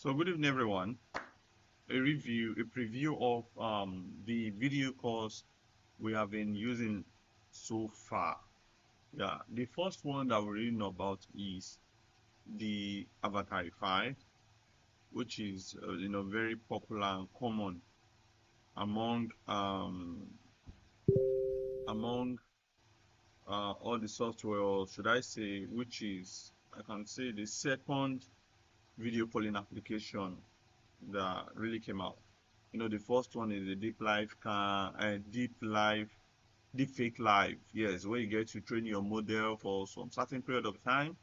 So good evening, everyone. A preview of the video course we have been using so far. Yeah, the first one that we really know about is the Avatarify, which is very popular and common among all the software, or should I say, which is I can say the second video calling application that really came out. The first one is the Deepfake Live. Yes, where you get to train your model for some certain period of time,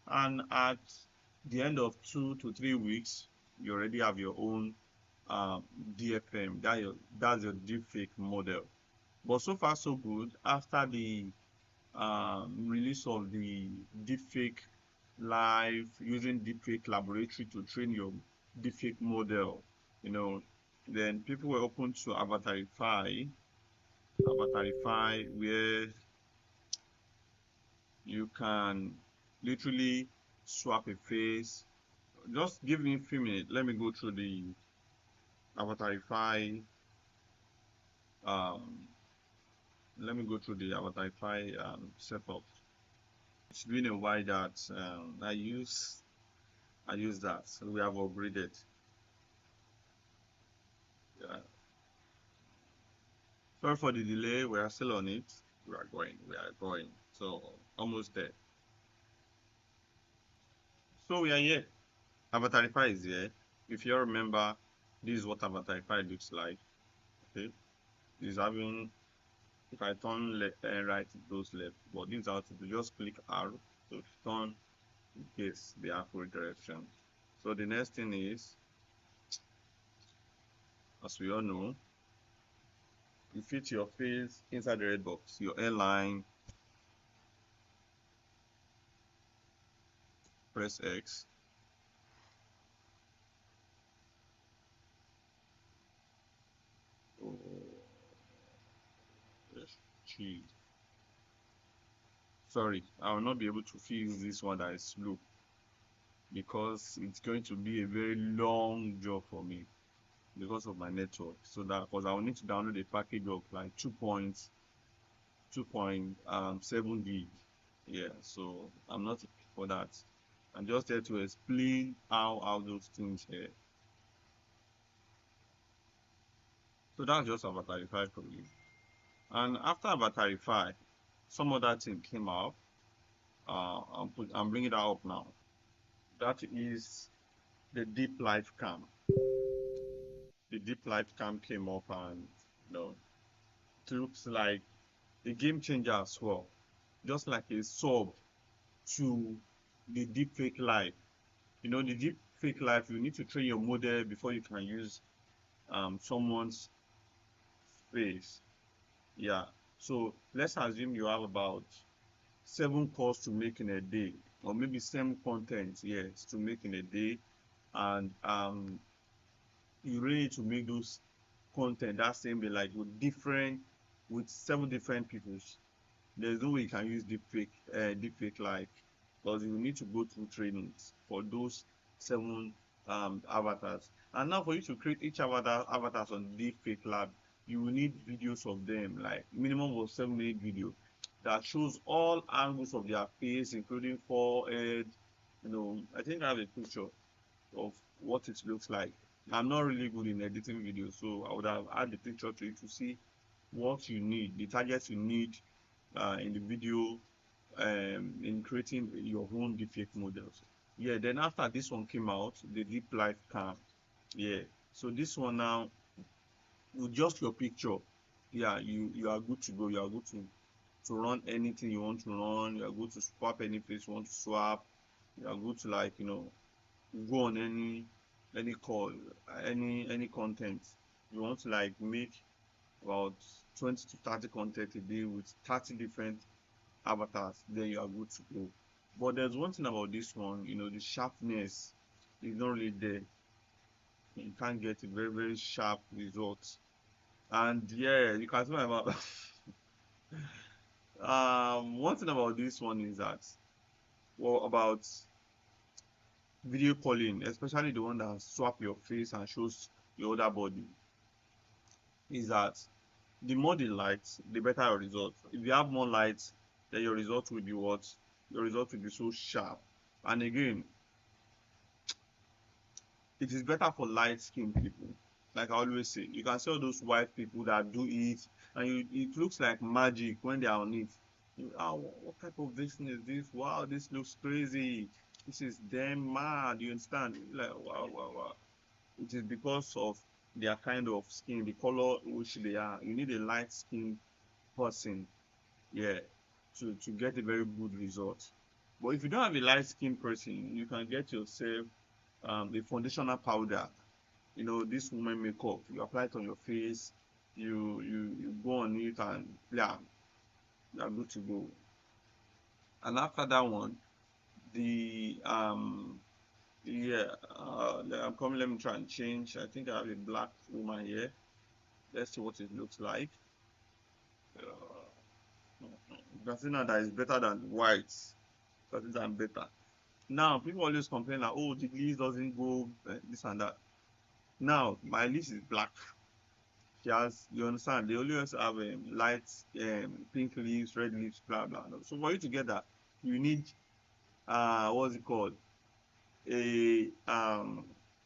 and at the end of 2 to 3 weeks, you already have your own um, DFM. That's your deepfake model. But so far so good. After the release of the Deepfake Live using Deepfake Laboratory to train your deepfake model, you know, then people were open to Avatarify, where you can literally swap a face. Just give me a few minutes. Let me go through the Avatarify. Um, Let me go through the Avatarify setup. It's been a while that I use that. So we have upgraded. Yeah. Sorry for the delay. We are still on it. We are going. We are going. So almost there. So we are here. Avatarify is here. If you remember, this is what Avatarify looks like. Okay. This is having, if I turn left and right, it goes left. But this is how to do. Just click R. So if you turn, in case the accurate direction. So the next thing is, as we all know, you fit your face inside the red box, your airline, press X. Oh, yes, geez. Sorry, I will not be able to fix this one that is slow because it's going to be a very long job for me because of my network. So that because I will need to download a package of like 2.7 gig. Yeah, so I'm not for that. I'm just there to explain how those things here. So that's just Avatarify for you. And after Avatarify, some other thing came out. I'm bringing that up now. That is the DeepLiveCam. The DeepLiveCam came up, and it looks like a game changer as well. Just like a sub to the Deepfake Live. The Deepfake Live, you need to train your model before you can use someone's face. Yeah. So let's assume you have about 7 calls to make in a day, or maybe same content, yes, to make in a day, and you really need to make those content that same day, like with 7 different people. There's no way you can use deepfake live, because you need to go through trainings for those 7 avatars. And now for you to create each avatars on deepfake lab, you will need videos of them, like minimum of 7 minute video that shows all angles of their face, including forehead. I think I have a picture of what it looks like. I'm not really good in editing videos, so I would have add the picture to you to see what you need, the targets you need in the video, in creating your own deepfake models. Yeah, then after this one came out, the DeepLiveCam. Yeah, so this one now, with just your picture, yeah, you are good to go. You are good to run anything you want to run. You are good to swap any place you want to swap. You are good to, like, go on any call, any content you want to, like, make about 20 to 30 content a day with 30 different avatars. Then you are good to go. But there's one thing about this one, the sharpness is not really there. You can't get a very, very sharp result. And yeah, you can tell about one thing about this one is that, well, about video calling, especially the one that swap your face and shows your other body, is that the more the lights, the better your results. If you have more lights, then your result will be what? Your result will be so sharp. And again, it is better for light skinned people. Like I always say, you can see all those white people that do it, and it looks like magic when they are on it. What type of this thing is this? Wow, this looks crazy. This is damn mad. You understand? Like, wow, wow, wow. It is because of their kind of skin, the color which they are. You need a light skinned person, yeah, to get a very good result. But if you don't have a light skinned person, you can get yourself a foundational powder. You know, this woman makeup. You apply it on your face. You go on it and yeah, you're good to go. And after that one, the yeah, I'm coming. Let me try and change. I think I have a black woman here. Let's see what it looks like. You can see now that it's better than white. Because it's better. Now people always complain that, oh, the list doesn't go this and that. Now my list is black. She has, you understand? They always have light pink leaves, red leaves, blah blah. So for you to get that, you need what's it called? A a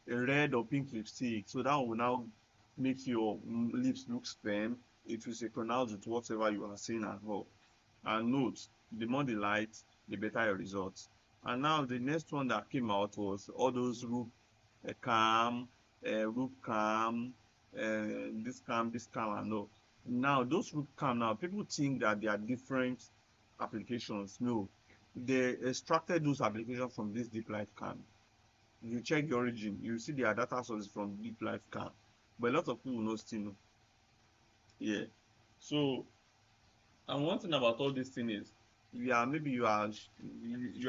red or pink lipstick. So that will now make your lips look firm. It will synchronize with whatever you are seeing at home. And note, the more the light, the better your results. And now the next one that came out was all those roof cam, roof cam, this cam, and no. Now those roof cam now people think that they are different applications. No, they extracted those applications from this DeepLiveCam. If you check the origin, you see their data source from DeepLiveCam. But a lot of people know still know. Yeah. So and one thing about all this thing is, yeah, maybe you are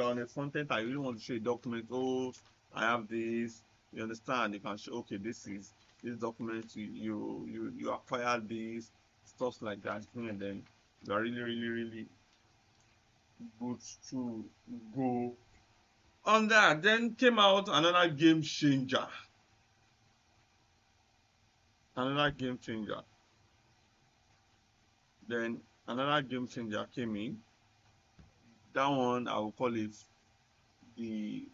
on a front end and you really want to show a document. Oh, I have this. You understand? You can show. Okay, this document. You acquired this stuff like that, and then you are really really really good to go on that. Then came out another game changer. Another game changer. Then another game changer came in. That one I will call it the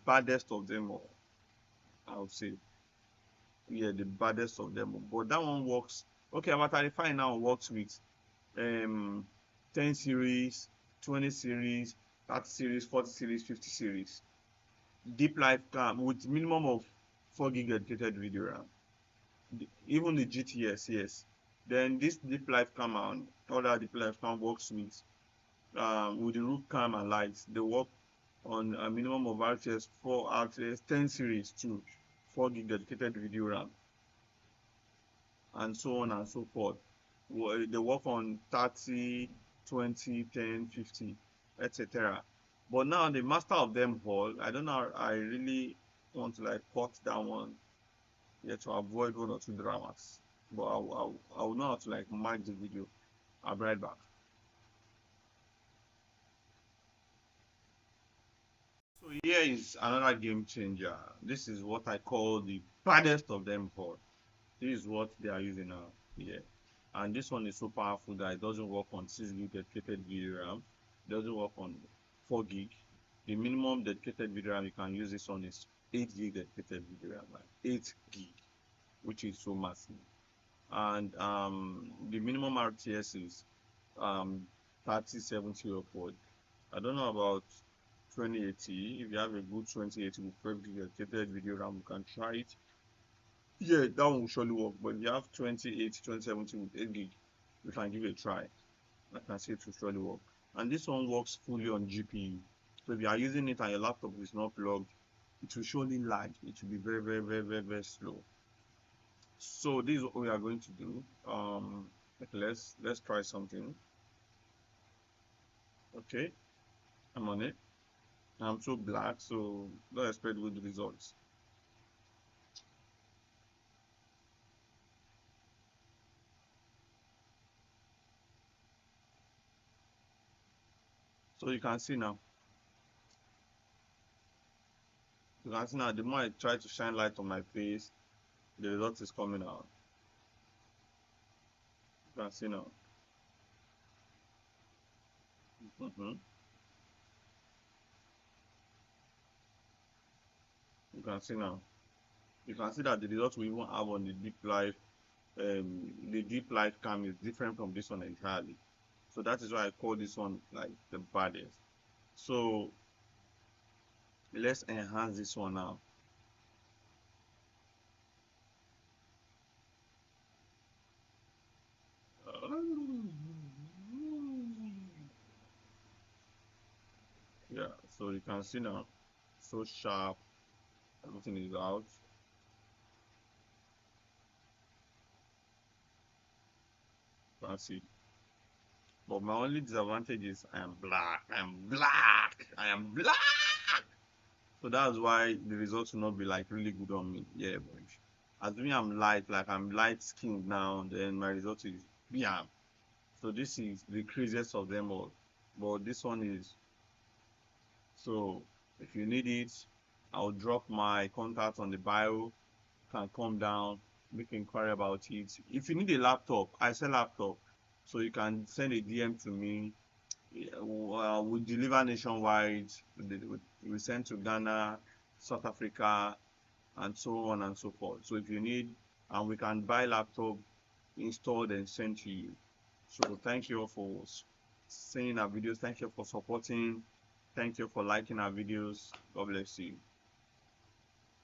baddest of them all. I would say, yeah, the baddest of them all. But that one works. Okay, Avatarify now works with um 10 series, 20 series, 30 series, 40 series, 50 series. Deep Life Cam with minimum of 4 gig dedicated video RAM. Even the GTS, yes. Then this Deep Life Cam and other Deep Life Cam works with the roof cam and lights. They work on a minimum of RTS 4 RTS 10 series to 4 gig dedicated video RAM, and so on and so forth. They work on 30, 20, 10, 50, etc. But now the master of them all, I don't know, I really want to like cut that one, yeah, to avoid one or two dramas. But I will know how to like mark the video. I'll be right back. So here is another game changer. This is what I call the baddest of them all. This is what they are using now here. And this one is so powerful that it doesn't work on 6 gig dedicated video RAM. It doesn't work on 4 gig. The minimum dedicated video RAM you can use this on is 8 gig dedicated video RAM. Like 8 gig, which is so massive. And the minimum RTS is 3070 upward. I don't know about 2080. If you have a good 2080 with 12 gig dedicated video RAM, you can try it. Yeah, that one will surely work. But if you have 2080, 2070 with 8 gig, you can give it a try. I can say it will surely work. And this one works fully on GPU. So if you are using it and your laptop is not plugged, it will surely lag. It will be very, very, very, very, very slow. So this is what we are going to do. Let's try something. Okay, I'm on it. I'm so black, so don't expect good results. So you can see now. You can see now, the more I try to shine light on my face, the result is coming out. You can see now. Mm-hmm. You can see now. You can see that the result we even have on the DeepLiveCam is different from this one entirely. So that is why I call this one like the baddest. So let's enhance this one now. Yeah, so you can see now, so sharp, everything is out. You can see. But my only disadvantage is I am black. I am black. I am black. So that's why the results will not be like really good on me. Yeah, but assuming I'm light, like I'm light skinned now, then my result is yeah. So this is the craziest of them all. But this one is so if you need it, I'll drop my contact on the bio. You can come down, make inquiry about it. If you need a laptop, I sell laptop. So you can send a DM to me. Yeah, we deliver nationwide. We send to Ghana, South Africa, and so on and so forth. So if you need, and we can buy laptop installed and sent to you. So thank you all for seeing our videos. Thank you for supporting. Thank you for liking our videos. God bless you.